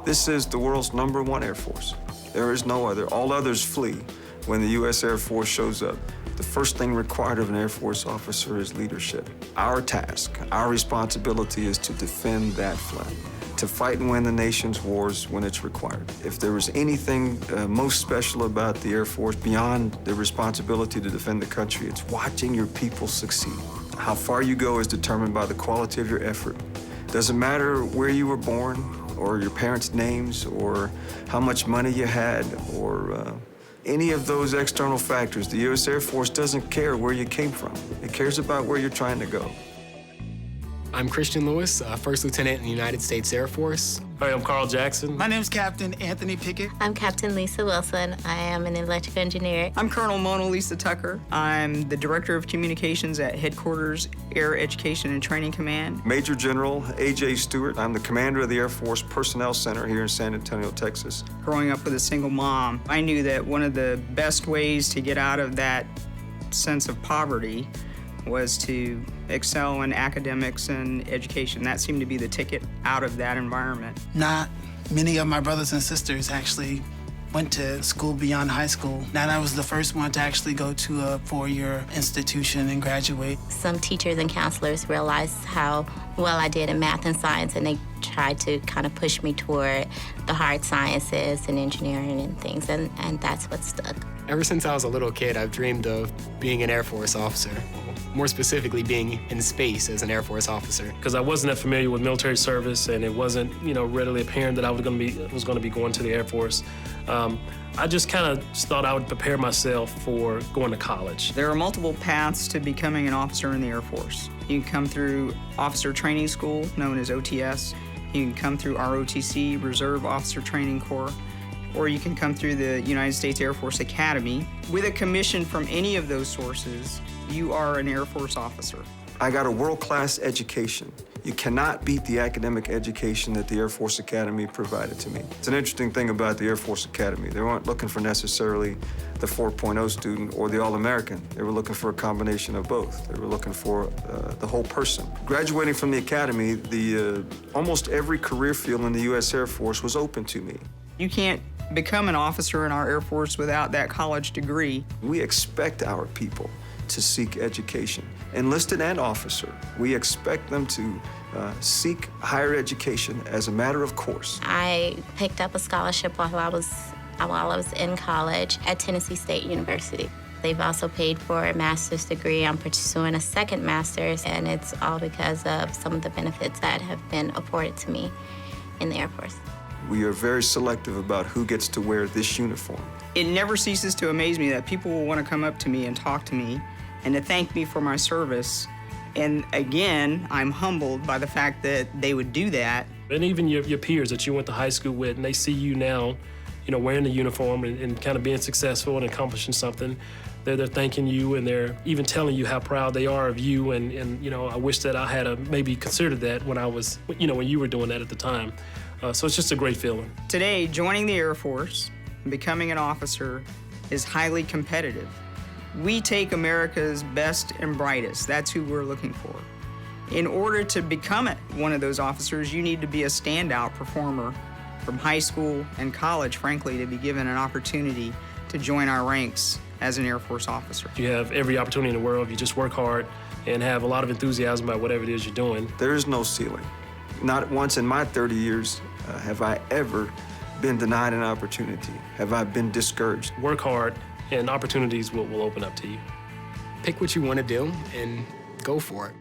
This is the world's #1 Air Force. There is no other. All others flee when the U.S. Air Force shows up. The first thing required of an Air Force officer is leadership. Our task, our responsibility is to defend that flag, to fight and win the nation's wars when it's required. If there was anything most special about the Air Force beyond the responsibility to defend the country, it's watching your people succeed. How far you go is determined by the quality of your effort. Doesn't matter where you were born, or your parents' names, or how much money you had, or any of those external factors. The U.S. Air Force doesn't care where you came from. It cares about where you're trying to go. I'm Christian Lewis, First Lieutenant in the United States Air Force. Hi, I'm Carl Jackson. My name's Captain Anthony Pickett. I'm Captain Lisa Wilson. I am an electrical engineer. I'm Colonel Mona Lisa Tucker. I'm the Director of Communications at Headquarters Air Education and Training Command. Major General A.J. Stewart. I'm the commander of the Air Force Personnel Center here in San Antonio, Texas. Growing up with a single mom, I knew that one of the best ways to get out of that sense of poverty was to excel in academics and education. That seemed to be the ticket out of that environment. Not many of my brothers and sisters actually went to school beyond high school. And I was the first one to actually go to a four-year institution and graduate. Some teachers and counselors realized how well I did in math and science, and they tried to kind of push me toward the hard sciences and engineering and things, and that's what stuck. Ever since I was a little kid, I've dreamed of being an Air Force officer. More specifically, being in space as an Air Force officer. Because I wasn't that familiar with military service, and it wasn't, readily apparent that I was going to be going to the Air Force. I just kind of thought I would prepare myself for going to college. There are multiple paths to becoming an officer in the Air Force. You can come through Officer Training School, known as OTS. You can come through ROTC, Reserve Officer Training Corps, or you can come through the United States Air Force Academy. With a commission from any of those sources, you are an Air Force officer. I got a world-class education. You cannot beat the academic education that the Air Force Academy provided to me. It's an interesting thing about the Air Force Academy. They weren't looking for necessarily the 4.0 student or the All-American. They were looking for a combination of both. They were looking for the whole person. Graduating from the Academy, almost every career field in the U.S. Air Force was open to me. You can't become an officer in our Air Force without that college degree. We expect our people to seek education, enlisted and officer. We expect them to seek higher education as a matter of course. I picked up a scholarship while I was in college at Tennessee State University. They've also paid for a master's degree. I'm pursuing a second master's, and it's all because of some of the benefits that have been afforded to me in the Air Force. We are very selective about who gets to wear this uniform. It never ceases to amaze me that people will want to come up to me and talk to me and to thank me for my service. And again, I'm humbled by the fact that they would do that. And even your peers that you went to high school with, and they see you now, wearing the uniform and kind of being successful and accomplishing something, they're thanking you, and they're even telling you how proud they are of you. And I wish that I had maybe considered that when I was, when you were doing that at the time. So it's just a great feeling. Today, joining the Air Force and becoming an officer is highly competitive. We take America's best and brightest. That's who we're looking for. In order to become one of those officers, you need to be a standout performer from high school and college, frankly, to be given an opportunity to join our ranks as an Air Force officer. You have every opportunity in the world if you just work hard and have a lot of enthusiasm about whatever it is you're doing. There is no ceiling. Not once in my 30 years have I ever been denied an opportunity. Have I been discouraged? Work hard, and opportunities will open up to you. Pick what you want to do and go for it.